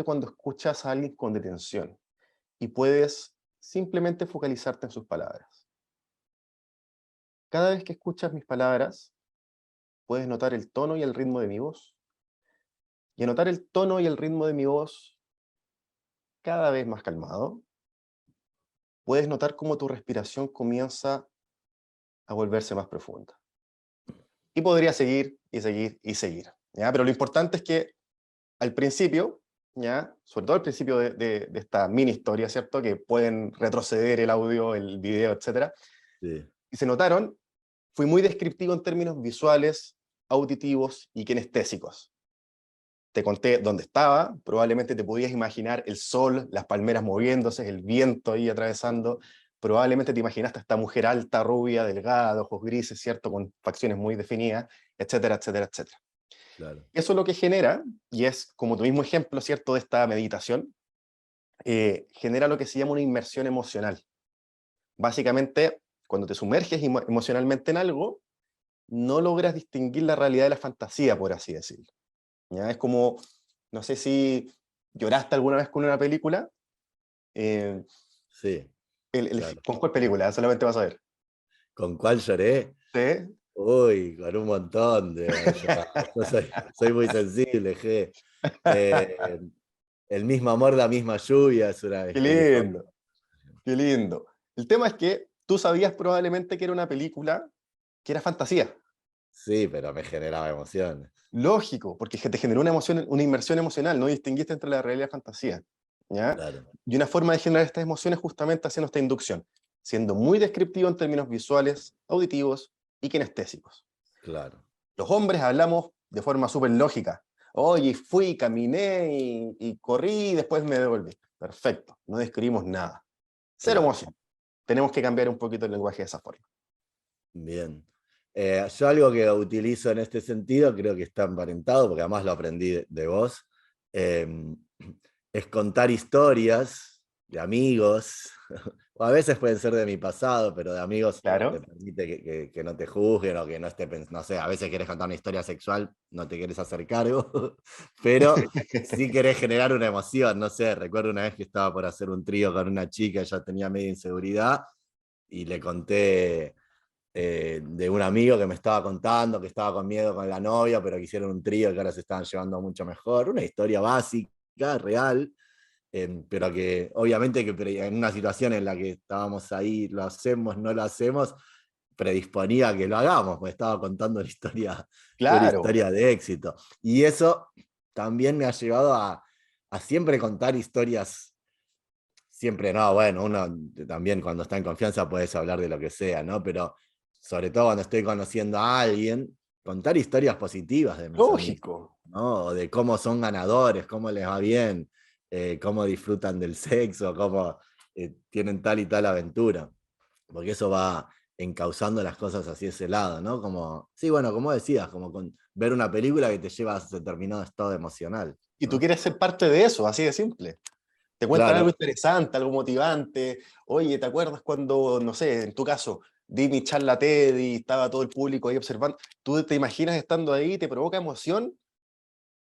cuando escuchas a alguien con detención y puedes simplemente focalizarte en sus palabras. Cada vez que escuchas mis palabras, puedes notar el tono y el ritmo de mi voz. Y al notar el tono y el ritmo de mi voz cada vez más calmado, puedes notar cómo tu respiración comienza a volverse más profunda. Y podría seguir y seguir y seguir, ¿ya? Pero lo importante es que al principio, ¿ya? Sobre todo al principio de esta mini historia, ¿cierto? Que pueden retroceder el audio, el video, etcétera. sí. Y se notaron, fui muy descriptivo en términos visuales, auditivos y kinestésicos. Te conté dónde estaba, probablemente te podías imaginar el sol, las palmeras moviéndose, el viento ahí atravesando, probablemente te imaginaste a esta mujer alta, rubia, delgada, de ojos grises, ¿cierto? Con facciones muy definidas, etcétera, etcétera, etcétera. Claro. Eso es lo que genera, y es como tu mismo ejemplo, ¿cierto?, de esta meditación, genera lo que se llama una inmersión emocional. Básicamente, cuando te sumerges emocionalmente en algo, no logras distinguir la realidad de la fantasía, por así decirlo. ¿Ya? Es como, no sé si lloraste alguna vez con una película. eh, Sí, claro. ¿Con cuál película? Solamente vas a ver. ¿Con cuál lloré? ¿Sí? Uy, con un montón de haber llorado. Yo soy muy sensible, je. Eh, el mismo amor, la misma lluvia es una de Qué mis favoritas. lindo, qué lindo. El tema es que tú sabías probablemente que era una película que era fantasía. Sí, pero me generaba emociones. Lógico, porque te generó una emoción, una inmersión emocional, no distinguiste entre la realidad y la fantasía, ¿ya? Claro, Y una forma de generar estas emociones justamente haciendo esta inducción, siendo muy descriptivo en términos visuales, auditivos y kinestésicos. claro. Los hombres hablamos de forma súper lógica. Oye, fui, caminé y corrí y después me devolví. Perfecto, no describimos nada. Cero Claro, emoción. Tenemos que cambiar un poquito el lenguaje de esa forma. bien. Yo algo que utilizo en este sentido, creo que está emparentado, porque además lo aprendí de vos, eh, es contar historias de amigos, o a veces pueden ser de mi pasado, pero de amigos te Claro. permite que no te juzguen o que no esté pensando, no sé, a veces querés contar una historia sexual, no te querés hacer cargo, pero sí querés generar una emoción, no sé, recuerdo una vez que estaba por hacer un trío con una chica, ya tenía media inseguridad, y le conté de un amigo que me estaba contando que estaba con miedo con la novia, pero que hicieron un trío y que ahora se estaban llevando mucho mejor. Una historia básica, real, pero que obviamente que en una situación en la que estábamos ahí, lo hacemos, no lo hacemos, predisponía a que lo hagamos, porque estaba contando una Claro. historia de éxito. Y eso también me ha llevado a siempre contar historias. Siempre no, bueno, uno también cuando está en confianza puedes hablar de lo que sea, ¿no? Pero sobre todo cuando estoy conociendo a alguien, contar historias positivas de mis amigos, Lógico. ¿no? O de cómo son ganadores, cómo les va bien, cómo disfrutan del sexo, cómo tienen tal y tal aventura. Porque eso va encauzando las cosas hacia ese lado, ¿no? Como, sí, bueno, como decías, como con ver una película que te lleva a determinado estado emocional, Y tú ¿no? quieres ser parte de eso, así de simple. Te cuentan algo Claro, interesante, algo motivante. Oye, ¿te acuerdas cuando, no sé, en tu caso, di mi charla TED y estaba todo el público ahí observando? Tú te imaginas estando ahí, te provoca emoción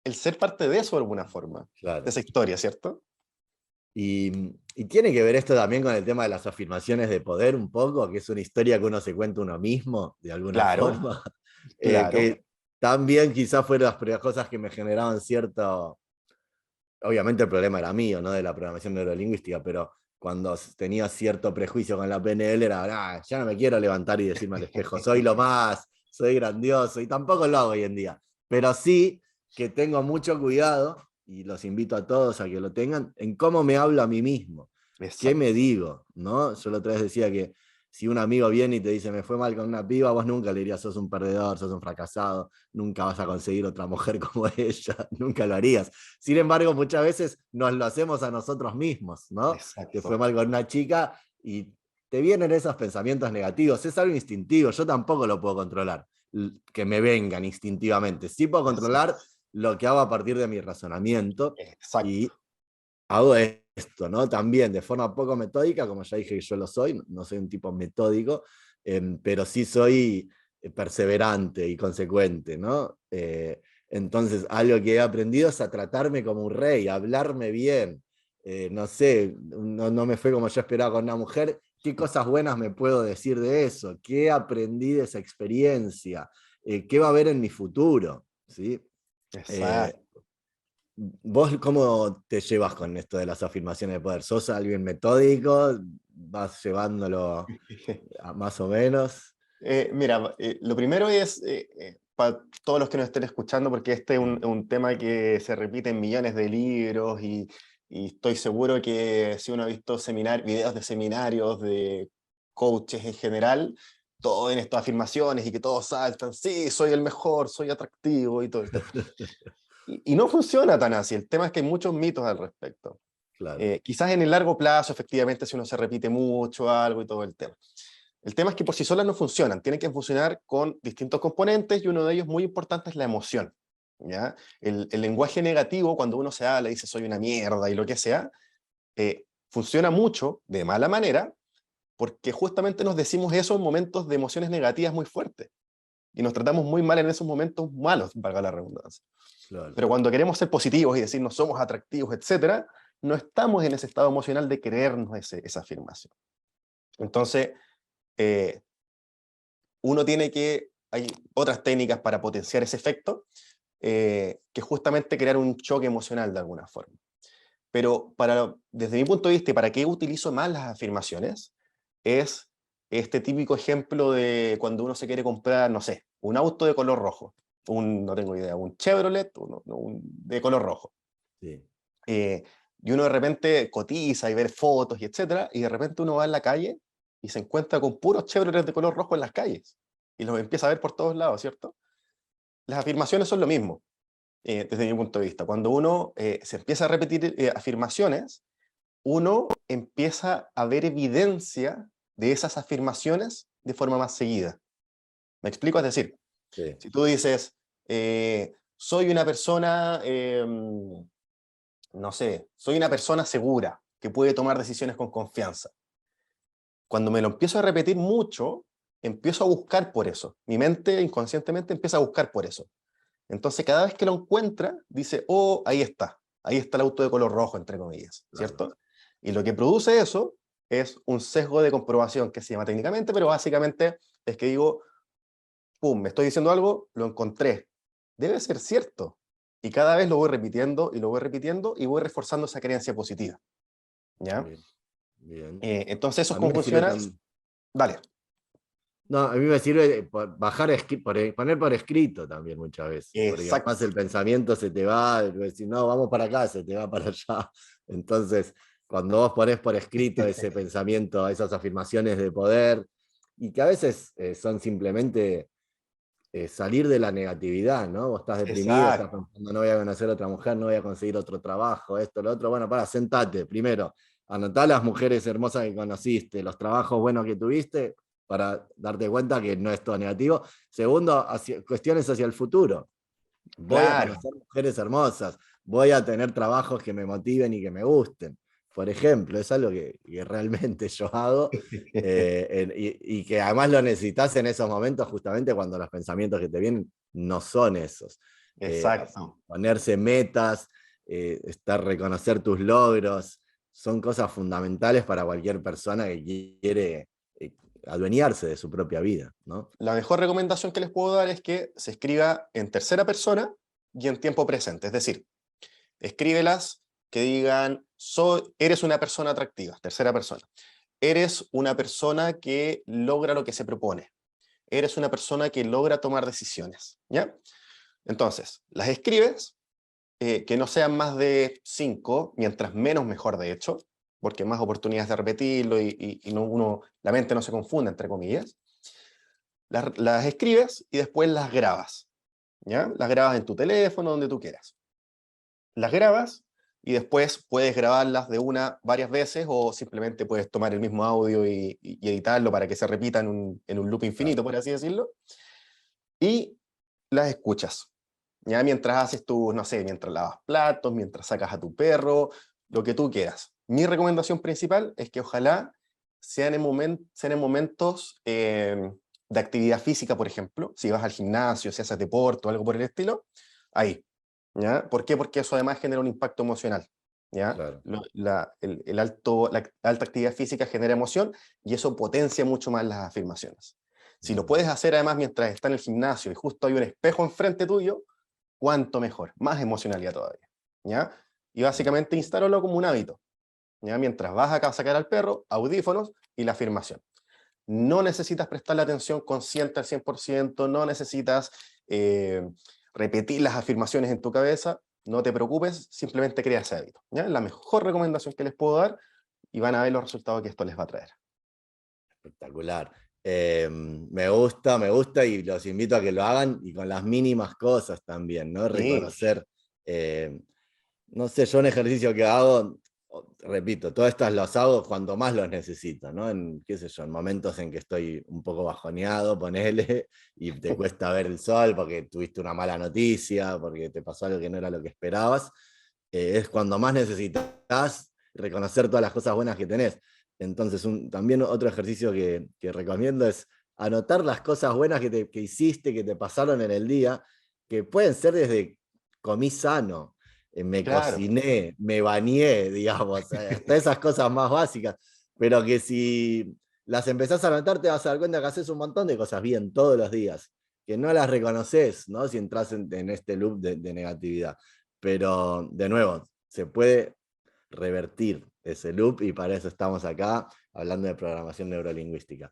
el ser parte de eso de alguna forma, de claro. esa historia, ¿cierto? Y tiene que ver esto también con el tema de las afirmaciones de poder un poco, que es una historia que uno se cuenta uno mismo, de alguna Claro, forma, claro. que también quizás fueron las primeras cosas que me generaban cierto, obviamente el problema era mío, no de la programación neurolingüística, pero cuando tenía cierto prejuicio con la PNL era, "Ah, ya no me quiero levantar y decirme al espejo, soy lo más, soy grandioso", y tampoco lo hago hoy en día, pero sí que tengo mucho cuidado, y los invito a todos a que lo tengan, en cómo me hablo a mí mismo, qué me Exacto. digo, ¿no? Yo la otra vez decía que si un amigo viene y te dice, me fue mal con una piba, vos nunca le dirías, sos un perdedor, sos un fracasado, nunca vas a conseguir otra mujer como ella, nunca lo harías. Sin embargo, muchas veces nos lo hacemos a nosotros mismos, ¿no? Te fue Exacto. mal con una chica y te vienen esos pensamientos negativos. Es algo instintivo, yo tampoco lo puedo controlar, que me vengan instintivamente. Sí puedo controlar Exacto. lo que hago a partir de mi razonamiento Exacto. y hago esto, ¿no? También de forma poco metódica, como ya dije que yo lo soy, no soy un tipo metódico, pero sí soy perseverante y consecuente, ¿no? Entonces, algo que he aprendido es a tratarme como un rey, a hablarme bien. No sé, no me fue como yo esperaba con una mujer. ¿Qué cosas buenas me puedo decir de eso? ¿Qué aprendí de esa experiencia? ¿Qué va a haber en mi futuro? ¿Sí? Eh, Exacto. ¿Vos cómo te llevas con esto de las afirmaciones de poder? ¿Sos alguien metódico? ¿Vas llevándolo más o menos? Mira, lo primero es, para todos los que nos estén escuchando, porque este es un tema que se repite en millones de libros y estoy seguro que si uno ha visto videos de seminarios de coaches en general, todo en estas afirmaciones y que todos saltan, sí, soy el mejor, soy atractivo y todo el tema. Y no funciona tan así. El tema es que hay muchos mitos al respecto. Claro. Quizás en el largo plazo, efectivamente, si uno se repite mucho algo y todo el tema. El tema es que por sí solas no funcionan, tienen que funcionar con distintos componentes y uno de ellos muy importante es la emoción. ¿Ya? El lenguaje negativo, cuando uno se habla y dice soy una mierda y lo que sea, funciona mucho de mala manera porque justamente nos decimos eso en momentos de emociones negativas muy fuertes y nos tratamos muy mal en esos momentos malos, valga la redundancia. Claro. Pero cuando queremos ser positivos y decirnos somos atractivos, etcétera, no estamos en ese estado emocional de creernos esa afirmación. Entonces, uno tiene que, hay otras técnicas para potenciar ese efecto, que justamente crear un choque emocional de alguna forma. Pero desde mi punto de vista, y para qué utilizo más las afirmaciones, es este típico ejemplo de cuando uno se quiere comprar, no sé, un auto de color rojo, no tengo idea, un Chevrolet de color rojo. Sí. Y uno de repente cotiza y ve fotos y etcétera, y de repente uno va en la calle y se encuentra con puros Chevrolet de color rojo en las calles, y los empieza a ver por todos lados, ¿cierto? Las afirmaciones son lo mismo, desde mi punto de vista. Cuando uno se empieza a repetir afirmaciones, uno empieza a ver evidencia de esas afirmaciones de forma más seguida. ¿Me explico? Es decir, Sí. si tú dices, soy una persona, no sé, soy una persona segura, que puede tomar decisiones con confianza. Cuando me lo empiezo a repetir mucho, empiezo a buscar por eso. Mi mente inconscientemente empieza a buscar por eso. Entonces, cada vez que lo encuentra, dice, oh, ahí está el auto de color rojo, entre comillas, Claro. ¿cierto? Y lo que produce eso es un sesgo de comprobación, que se llama técnicamente, pero básicamente es que digo, pum, me estoy diciendo algo, lo encontré. Debe ser cierto. Y cada vez lo voy repitiendo y lo voy repitiendo y voy reforzando esa creencia positiva. ¿Ya? Bien. Bien. Entonces, eso es A mí como me sirve funciona. también. Dale. No, a mí me sirve bajar, poner por escrito también muchas veces, porque Exacto. capaz el pensamiento se te va, decir, no, vamos para acá, se te va para allá. Entonces, cuando vos pones por escrito ese pensamiento, esas afirmaciones de poder, y que a veces son simplemente salir de la negatividad, ¿no? Vos estás deprimido, estás Exacto. pensando, no voy a conocer otra mujer, no voy a conseguir otro trabajo, esto, lo otro. Bueno, sentate, primero, anotá las mujeres hermosas que conociste, los trabajos buenos que tuviste, para darte cuenta que no es todo negativo. Segundo, cuestiones hacia el futuro. Voy a Claro. conocer mujeres hermosas, voy a tener trabajos que me motiven y que me gusten. Por ejemplo, es algo que realmente yo hago y que además lo necesitas en esos momentos justamente cuando los pensamientos que te vienen no son esos. Exacto. Ponerse metas, reconocer tus logros, son cosas fundamentales para cualquier persona que quiere adueñarse de su propia vida, ¿no? La mejor recomendación que les puedo dar es que se escriba en tercera persona y en tiempo presente. Es decir, escríbelas que digan, eres una persona atractiva, tercera persona. Eres una persona que logra lo que se propone. Eres una persona que logra tomar decisiones. ¿Ya? Entonces, las escribes, que no sean más de 5, mientras menos mejor de hecho, porque más oportunidades de repetirlo y la mente no se confunda, entre comillas. Las escribes y después las grabas. ¿Ya? Las grabas en tu teléfono, donde tú quieras. Las grabas y después puedes grabarlas de varias veces o simplemente puedes tomar el mismo audio y editarlo para que se repita en un loop infinito, Claro. por así decirlo, y las escuchas. Ya mientras haces no sé, mientras lavas platos, mientras sacas a tu perro, lo que tú quieras. Mi recomendación principal es que ojalá sean en momentos de actividad física, por ejemplo, si vas al gimnasio, si haces deporte o algo por el estilo, ahí. ¿Ya? ¿Por qué? Porque eso además genera un impacto emocional. ¿Ya? Claro. La alta actividad física genera emoción y eso potencia mucho más las afirmaciones. Si lo Mm. puedes hacer además mientras está en el gimnasio y justo hay un espejo enfrente tuyo, cuánto mejor, más emocionalidad todavía. ¿Ya? Y básicamente instálalo como un hábito. ¿Ya? Mientras vas a sacar al perro, audífonos y la afirmación. No necesitas prestarle atención consciente al 100%, no necesitas repetir las afirmaciones en tu cabeza, no te preocupes, simplemente crea ese hábito. ¿Ya? Es la mejor recomendación que les puedo dar y van a ver los resultados que esto les va a traer. Espectacular. Me gusta y los invito a que lo hagan y con las mínimas cosas también, ¿no? Sí, Reconocer, eh, no sé, yo un ejercicio que hago, repito, todas estas los hago cuando más los necesito, ¿no? En, qué sé yo, en momentos en que estoy un poco bajoneado, ponele, y te cuesta ver el sol porque tuviste una mala noticia, porque te pasó algo que no era lo que esperabas, es cuando más necesitas reconocer todas las cosas buenas que tenés. Entonces, también otro ejercicio que recomiendo es anotar las cosas buenas que hiciste, que te pasaron en el día, que pueden ser desde comí sano, me claro. cociné, me bañé, digamos, hasta esas cosas más básicas, pero que si las empezás a anotar te vas a dar cuenta que haces un montón de cosas bien todos los días, que no las reconoces, ¿no? Si entras en este loop de negatividad. Pero, de nuevo, se puede revertir ese loop y para eso estamos acá hablando de programación neurolingüística.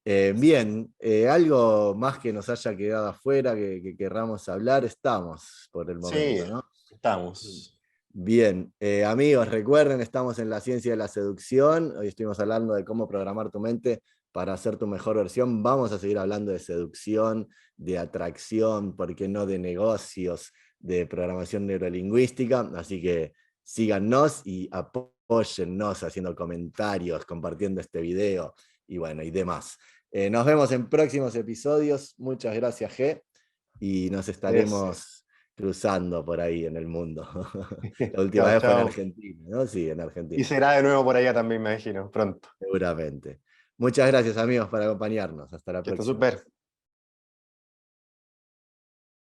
Bien, algo más que nos haya quedado afuera, que querramos hablar, estamos por el Sí, momento, ¿no? estamos. Bien, amigos, recuerden, estamos en la ciencia de la seducción. Hoy estuvimos hablando de cómo programar tu mente para hacer tu mejor versión. Vamos a seguir hablando de seducción, de atracción, ¿por qué no de negocios, de programación neurolingüística? Así que síganos y apóyennos haciendo comentarios, compartiendo este video y bueno, y demás. Nos vemos en próximos episodios. Muchas gracias, G. Y nos Gracias. estaremos cruzando por ahí en el mundo. La última Chao, vez fue en chao. Argentina, ¿no? Sí, en Y Argentina, será de nuevo por allá también, me imagino, pronto. seguramente. Muchas gracias, amigos, por acompañarnos. Hasta la Que esté próxima. súper.